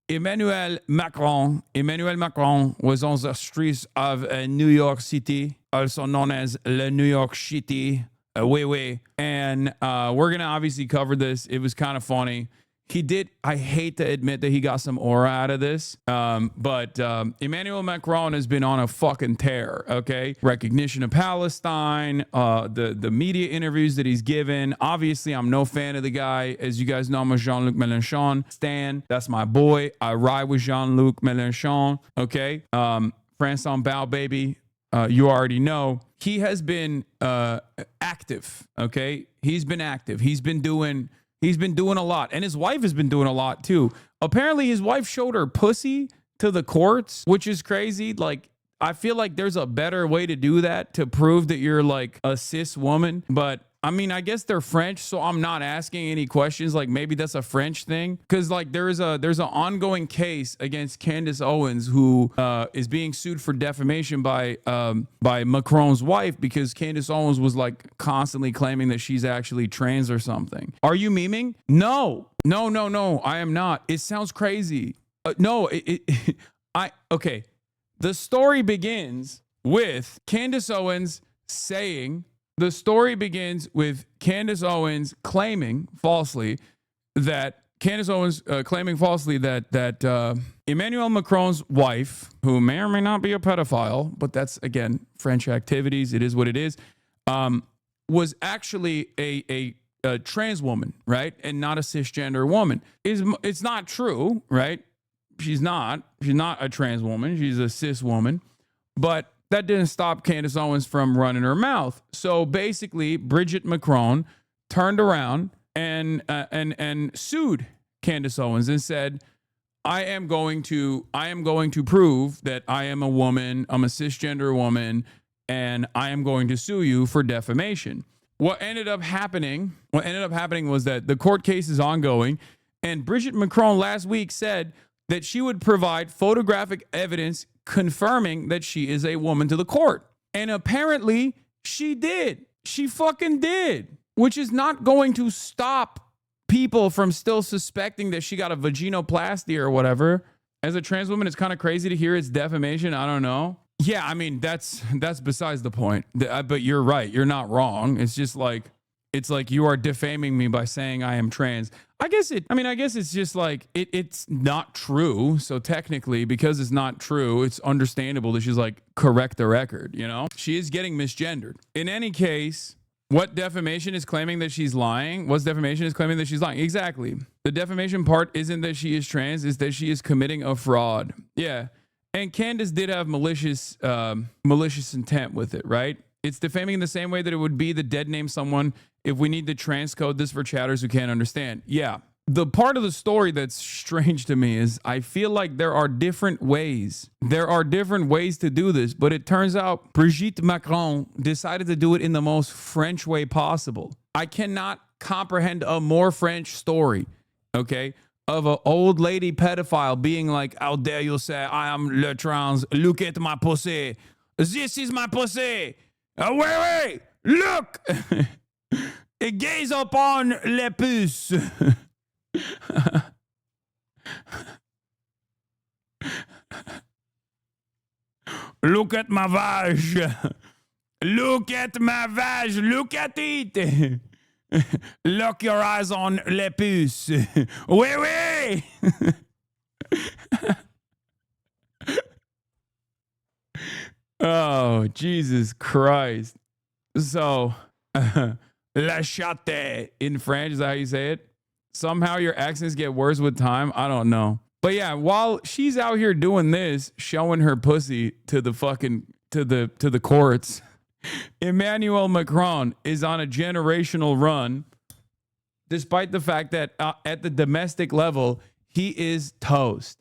Emmanuel Macron was on the streets of New York City, also known as the New York City. Oui. And we're going to obviously cover this. It was kind of funny. I hate to admit that he got some aura out of this, but Emmanuel Macron has been on a fucking tear, okay? Recognition of Palestine, the media interviews that he's given. Obviously, I'm no fan of the guy. As you guys know, I'm a Jean-Luc Mélenchon stan. That's my boy. I ride with Jean-Luc Mélenchon, okay? France on bow, baby. You already know. He has been active, okay? He's been active. He's been doing a lot. And his wife has been doing a lot too. Apparently his wife showed her pussy to the courts, which is crazy. Like, I feel like there's a better way to do that to prove that you're like a cis woman. But I mean, I guess they're French, so I'm not asking any questions. Like, maybe that's a French thing. Because like there's an ongoing case against Candace Owens, who is being sued for defamation by Macron's wife, because Candace Owens was like constantly claiming that she's actually trans or something. Are you memeing? No, I am not. It sounds crazy. Okay. The story begins with Candace Owens claiming falsely that Emmanuel Macron's wife, who may or may not be a pedophile, but that's, again, French activities, it is what it is, was actually a trans woman, right? And not a cisgender woman. It's not true, right? She's not a trans woman. She's a cis woman. But that didn't stop Candace Owens from running her mouth. So basically, Brigitte Macron turned around and sued Candace Owens and said, I am going to prove that I am a woman, I'm a cisgender woman, and I am going to sue you for defamation. What ended up happening was that the court case is ongoing, and Brigitte Macron last week said that she would provide photographic evidence confirming that she is a woman to the court. And apparently she did. She fucking did. Which is not going to stop people from still suspecting that she got a vaginoplasty or whatever. As a trans woman, it's kind of crazy to hear it's defamation. I don't know. Yeah, I mean, that's besides the point. But you're right. You're not wrong. It's just like, it's like you are defaming me by saying I am trans. I guess it's just like, it's not true. So technically, because it's not true, it's understandable that she's like, correct the record, you know? She is getting misgendered. In any case, what defamation is claiming that she's lying? What's defamation is claiming that she's lying? Exactly. The defamation part isn't that she is trans, it's that she is committing a fraud. Yeah. And Candace did have malicious intent with it, right? It's defaming in the same way that it would be to dead name someone if we need to transcode this for chatters who can't understand. Yeah. The part of the story that's strange to me is I feel like there are different ways. There are different ways to do this, but it turns out Brigitte Macron decided to do it in the most French way possible. I cannot comprehend a more French story, okay, of an old lady pedophile being like, how dare you say I am le trans, look at my pussy. This is my pussy. Wait, look. Gaze upon les puces. Look at my vage. Look at my vage. Look at it. Lock your eyes on les puces. Oui. Oh, Jesus Christ. So, la chatte in French, is that how you say it? Somehow your accents get worse with time. I don't know. But yeah, while she's out here doing this, showing her pussy to the fucking, to the courts, Emmanuel Macron is on a generational run, despite the fact that at the domestic level, he is toast.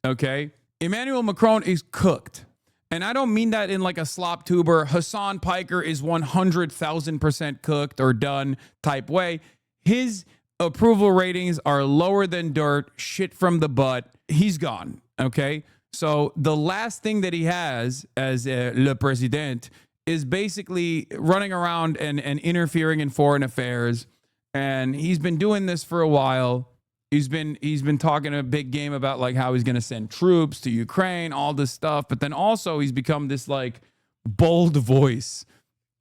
Okay? Emmanuel Macron is cooked. And I don't mean that in like a slop tuber, Hassan Piker is 100,000% cooked or done type way. His approval ratings are lower than dirt, shit from the butt. He's gone, okay? So the last thing that he has as le president is basically running around and interfering in foreign affairs. And he's been doing this for a while. He's been talking a big game about like how he's going to send troops to Ukraine, all this stuff. But then also he's become this like bold voice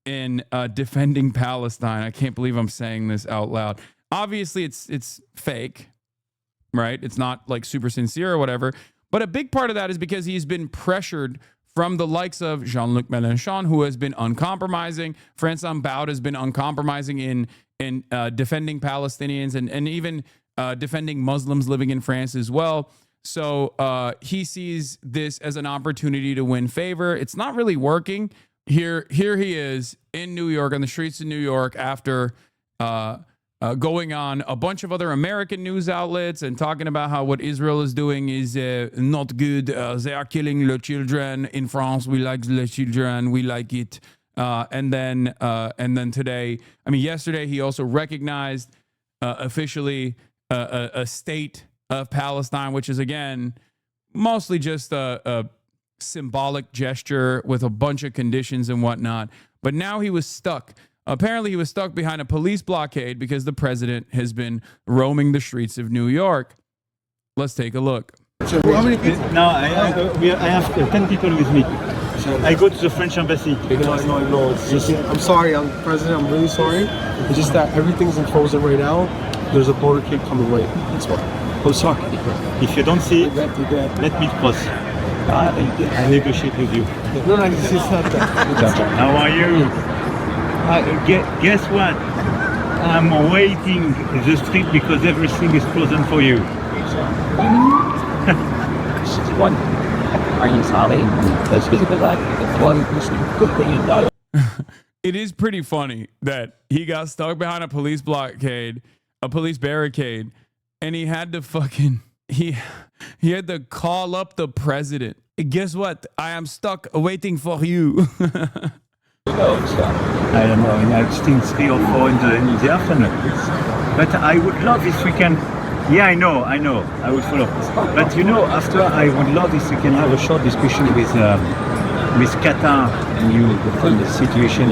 in defending Palestine. I can't believe I'm saying this out loud. Obviously, it's fake, right? It's not like super sincere or whatever. But a big part of that is because he's been pressured from the likes of Jean-Luc Mélenchon, who has been uncompromising. François Baud has been uncompromising in defending Palestinians and even defending Muslims living in France as well. So he sees this as an opportunity to win favor. It's not really working. Here he is in New York, on the streets of New York, after going on a bunch of other American news outlets and talking about how what Israel is doing is not good. They are killing the children in France. We like the children. We like it. And then today, I mean, yesterday, he also recognized officially a state of Palestine, which is, again, mostly just a symbolic gesture with a bunch of conditions and whatnot. But now he was stuck. Apparently, he was stuck behind a police blockade because the president has been roaming the streets of New York. Let's take a look. So how many people? No, I have 10 people with me. I go to the French embassy. No. I'm sorry, President. I'm really sorry. It's just that everything's frozen right now. There's a motorcade coming right. That's why. I'm sorry. If you don't see it, let me cross. I negotiate with you. No, it's not that. How are you? Guess what? I'm waiting in the street because everything is frozen for you. Are you sorry? It is pretty funny that he got stuck behind a police blockade, a police barricade, and he had to he had to call up the president. Guess what? I am stuck waiting for you. I don't know, I've seen 3 or 4 in the afternoon. But I would love if we can. Yeah, I know, I will follow. But you know, after I would love if we can have a short discussion with Qatar and you on the situation.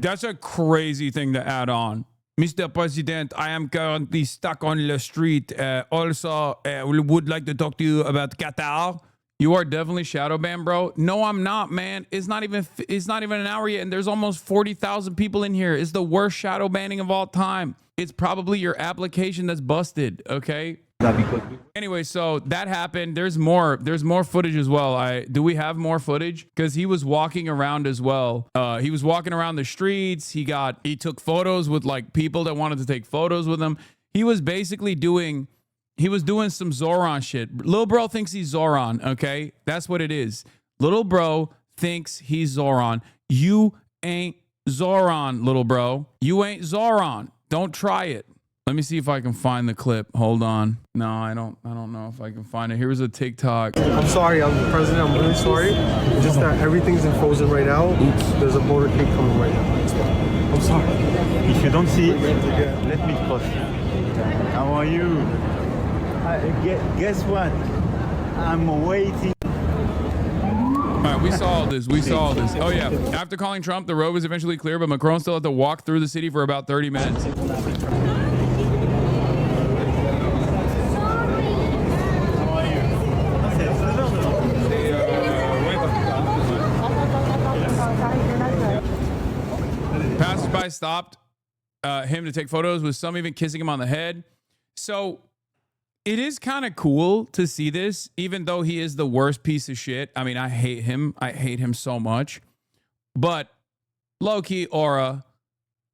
That's a crazy thing to add on. Mr. President, I am currently stuck on the street. Also, would like to talk to you about Qatar. You are definitely shadow banned, bro. No, I'm not, man. It's not even an hour yet, and there's almost 40,000 people in here. It's the worst shadow banning of all time. It's probably your application that's busted, okay? Anyway, so that happened. There's more footage as well. Do we have more footage? Because he was walking around as well. He was walking around the streets. He took photos with like people that wanted to take photos with him. He was basically doing some Zoran shit. Lil bro thinks he's Zoran, okay? That's what it is. Little bro thinks he's Zoran. You ain't Zoran, little bro. You ain't Zoran. Don't try it. Let me see if I can find the clip. Hold on. No, I don't know if I can find it. Here's a TikTok. I'm sorry, President. I'm really sorry. It's just that everything's frozen right now. There's a motorcade coming right now. That's why. I'm sorry. If you don't see it, let me cross. How are you? Guess what? I'm waiting. All right, we saw all this. Oh, yeah. After calling Trump, the road was eventually clear, but Macron still had to walk through the city for about 30 minutes. Passersby stopped him to take photos, with some even kissing him on the head. So it is kind of cool to see this, even though he is the worst piece of shit. I mean, I hate him. I hate him so much. But low-key aura,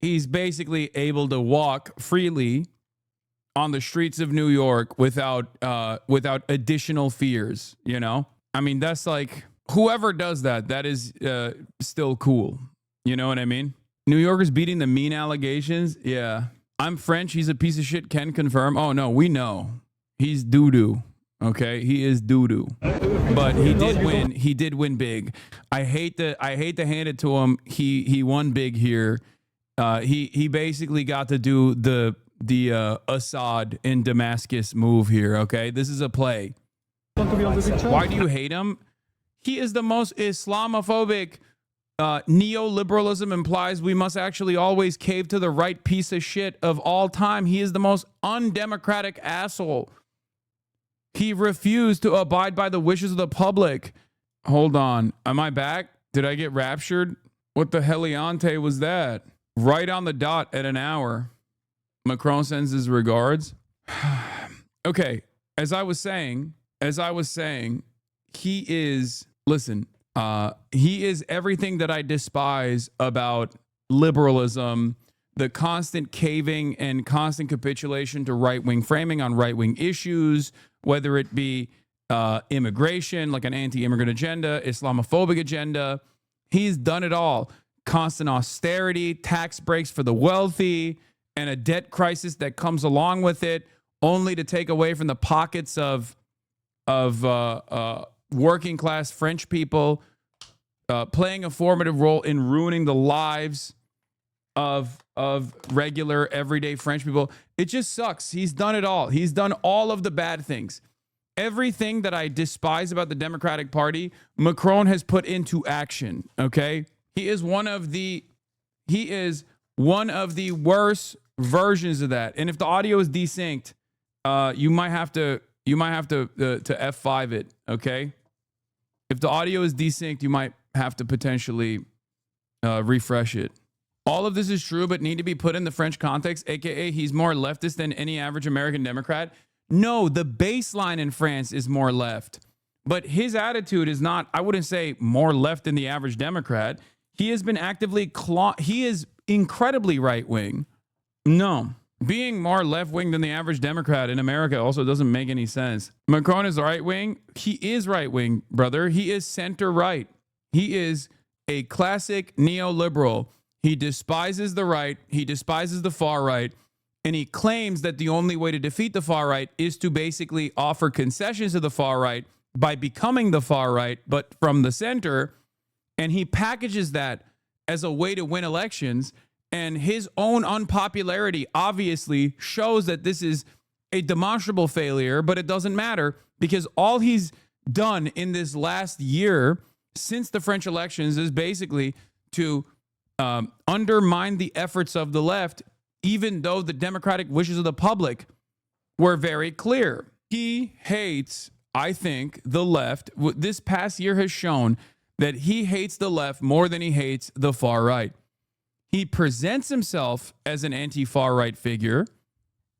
he's basically able to walk freely on the streets of New York without additional fears, you know? I mean, that's like, whoever does that is still cool. You know what I mean? New Yorkers beating the mean allegations? Yeah. I'm French. He's a piece of shit. Can confirm. Oh, no, we know. He's doo-doo, okay? He is doo-doo. But he did win. He did win big. I hate to hand it to him. He won big here. He basically got to do the Assad in Damascus move here, okay? This is a play. Why do you hate him? He is the most Islamophobic neoliberalism implies we must actually always cave to the right piece of shit of all time. He is the most undemocratic asshole. He refused to abide by the wishes of the public. Hold on. Am I back? Did I get raptured? What the heliante was that? Right on the dot at an hour. Macron sends his regards. Okay. As I was saying, he is, listen, he is everything that I despise about liberalism, the constant caving and constant capitulation to right-wing framing on right-wing issues, whether it be immigration, like an anti-immigrant agenda, Islamophobic agenda. He's done it all. Constant austerity, tax breaks for the wealthy, and a debt crisis that comes along with it, only to take away from the pockets of working class French people, playing a formative role in ruining the lives of regular everyday French people. It just sucks. He's done it all. He's done all of the bad things. Everything that I despise about the Democratic Party, Macron has put into action. Okay, he is one of the worst versions of that. And if the audio is desynced, you might have to F5 it. Okay, if the audio is desynced, you might have to potentially refresh it. All of this is true, but need to be put in the French context, aka he's more leftist than any average American Democrat. No, the baseline in France is more left, but his attitude is not, I wouldn't say more left than the average Democrat. He has been actively, he is incredibly right-wing. No, being more left-wing than the average Democrat in America also doesn't make any sense. Macron is right-wing. He is right-wing, brother. He is center-right. He is a classic neoliberal. He despises the right. He despises the far right. And he claims that the only way to defeat the far right is to basically offer concessions to the far right by becoming the far right, but from the center. And he packages that as a way to win elections. And his own unpopularity obviously shows that this is a demonstrable failure, but it doesn't matter because all he's done in this last year since the French elections is basically to undermine the efforts of the left, even though the democratic wishes of the public were very clear. He hates, I think, the left. This past year has shown that he hates the left more than he hates the far right. He presents himself as an anti-far right figure,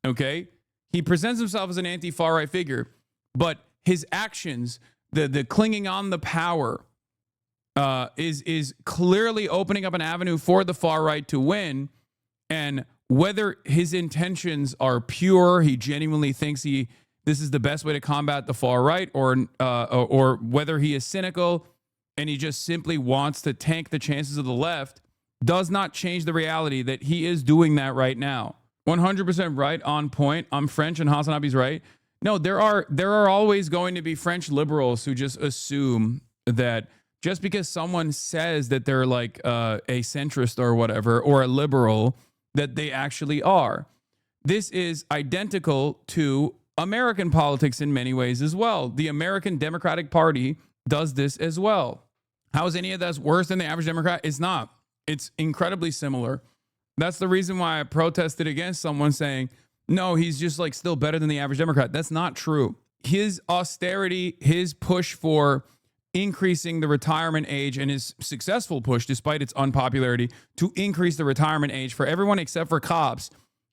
okay? He presents himself as an anti-far right figure, but his actions, the clinging on the power, is clearly opening up an avenue for the far right to win. And whether his intentions are pure, he genuinely thinks this is the best way to combat the far right, or whether he is cynical and he just simply wants to tank the chances of the left, does not change the reality that he is doing that right now. 100% right, on point. I'm French and HasanAbi's right. No, there are always going to be French liberals who just assume that just because someone says that they're like a centrist or whatever, or a liberal, that they actually are. This is identical to American politics in many ways as well. The American Democratic Party does this as well. How is any of that worse than the average Democrat? It's not. It's incredibly similar. That's the reason why I protested against someone saying, no, he's just like still better than the average Democrat. That's not true. His austerity, his push for increasing the retirement age, and his successful push, despite its unpopularity, to increase the retirement age for everyone except for cops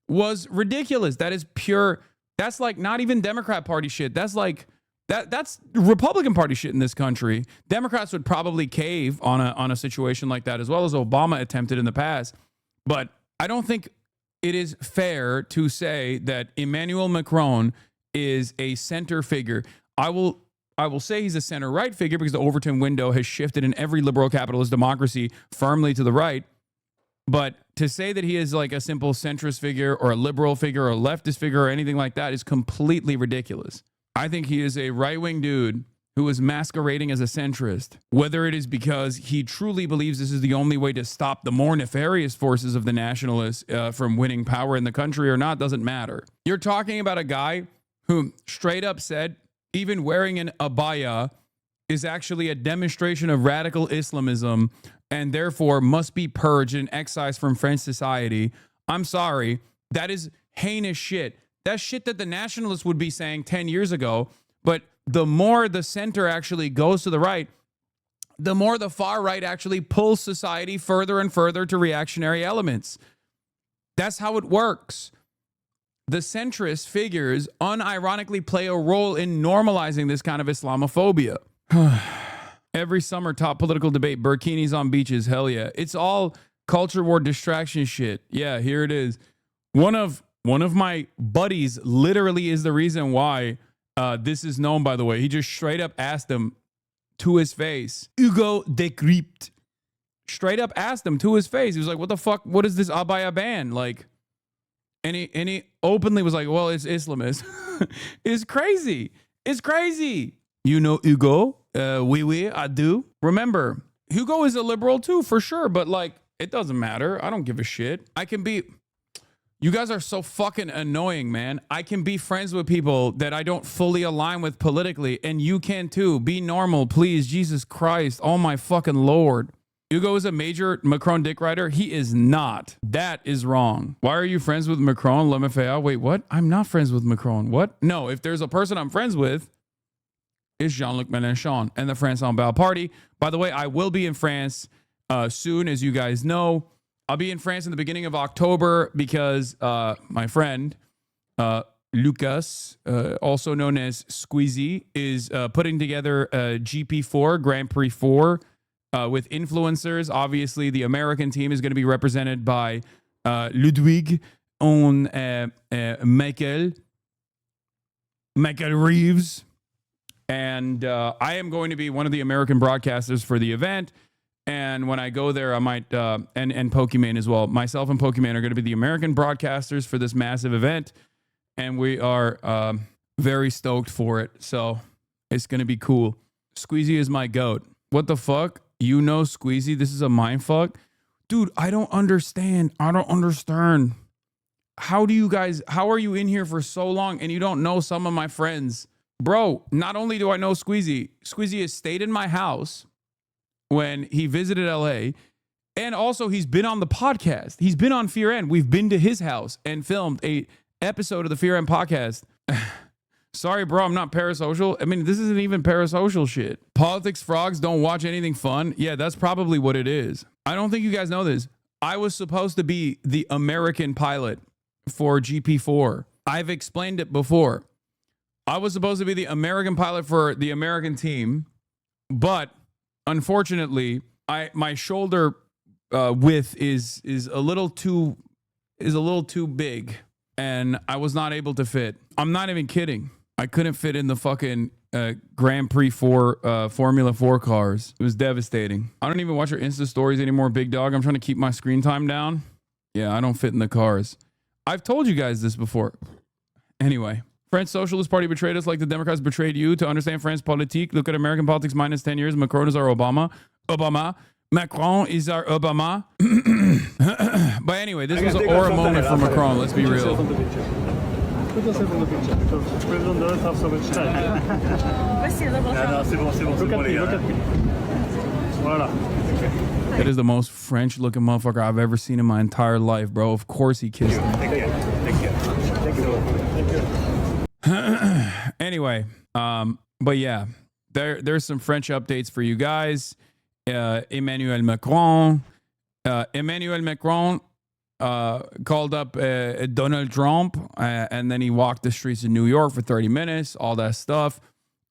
was ridiculous. That is pure. That's like not even Democrat Party shit. That's like that's Republican Party shit in this country. Democrats would probably cave on a situation like that, as well as Obama attempted in the past. But I don't think it is fair to say that Emmanuel Macron is a center figure. I will say he's a center-right figure because the Overton window has shifted in every liberal capitalist democracy firmly to the right. But to say that he is like a simple centrist figure or a liberal figure or a leftist figure or anything like that is completely ridiculous. I think he is a right-wing dude who is masquerading as a centrist. Whether it is because he truly believes this is the only way to stop the more nefarious forces of the nationalists from winning power in the country or not doesn't matter. You're talking about a guy who straight up said even wearing an abaya is actually a demonstration of radical Islamism, and therefore must be purged and excised from French society. I'm sorry. That is heinous shit. That's shit that the nationalists would be saying 10 years ago. But the more the center actually goes to the right, the more the far right actually pulls society further and further to reactionary elements. That's how it works. The centrist figures unironically play a role in normalizing this kind of Islamophobia. Every summer, top political debate, burkinis on beaches, hell yeah. It's all culture war distraction shit. Yeah, here it is. One of my buddies literally is the reason why this is known, by the way. He just straight up asked him to his face, Hugo Decrypt. Straight up asked him to his face. He was like, what the fuck? What is this abaya ban? Like, and he openly was like, well, it's Islamist. It's crazy. It's crazy. You know Hugo? Oui, I do. Remember, Hugo is a liberal too, for sure. But like, it doesn't matter. I don't give a shit. I can be... You guys are so fucking annoying, man. I can be friends with people that I don't fully align with politically, and you can too. Be normal, please. Jesus Christ. Oh my fucking Lord. Hugo is a major Macron dick rider. He is not. That is wrong. Why are you friends with Macron? Let me fail. Wait, what? I'm not friends with Macron. What? No, if there's a person I'm friends with, it's Jean-Luc Mélenchon and the France en Bal Party. By the way, I will be in France soon, as you guys know. I'll be in France in the beginning of October because my friend, Lucas, also known as Squeezy, is putting together a GP4, Grand Prix 4, with influencers. Obviously, the American team is going to be represented by Ludwig and Michael Reeves. And I am going to be one of the American broadcasters for the event. And when I go there, I might, and Pokimane as well. Myself and Pokimane are going to be the American broadcasters for this massive event. And we are very stoked for it. So it's going to be cool. Squeezy is my goat. What the fuck? You know Squeezy? This is a mindfuck? Dude, I don't understand. How are you in here for so long and you don't know some of my friends? Bro, not only do I know Squeezy has stayed in my house when he visited LA, and also he's been on the podcast. He's been on Fear End. We've been to his house and filmed a episode of the Fear End podcast. Sorry, bro, I'm not parasocial. I mean, this isn't even parasocial shit. Politics frogs don't watch anything fun. Yeah, that's probably what it is. I don't think you guys know this. I was supposed to be the American pilot for GP4. I've explained it before. I was supposed to be the American pilot for the American team, but unfortunately, my shoulder width is a little too big, and I was not able to fit. I'm not even kidding. I couldn't fit in the fucking Grand Prix 4 Formula 4 cars. It was devastating. I don't even watch your Insta stories anymore, big dog. I'm trying to keep my screen time down. Yeah, I don't fit in the cars. I've told you guys this before. Anyway. French Socialist Party betrayed us like the Democrats betrayed you. To understand French politique, look at American politics minus 10 years. Macron is our Obama. Macron is our Obama. But anyway, this was an aura moment for Macron. Let's be real. That is the most French looking motherfucker I've ever seen in my entire life, bro. Of course he kissed me. Anyway, but yeah, there's some French updates for you guys. Emmanuel Macron called up Donald Trump, and then he walked the streets of New York for 30 minutes, all that stuff.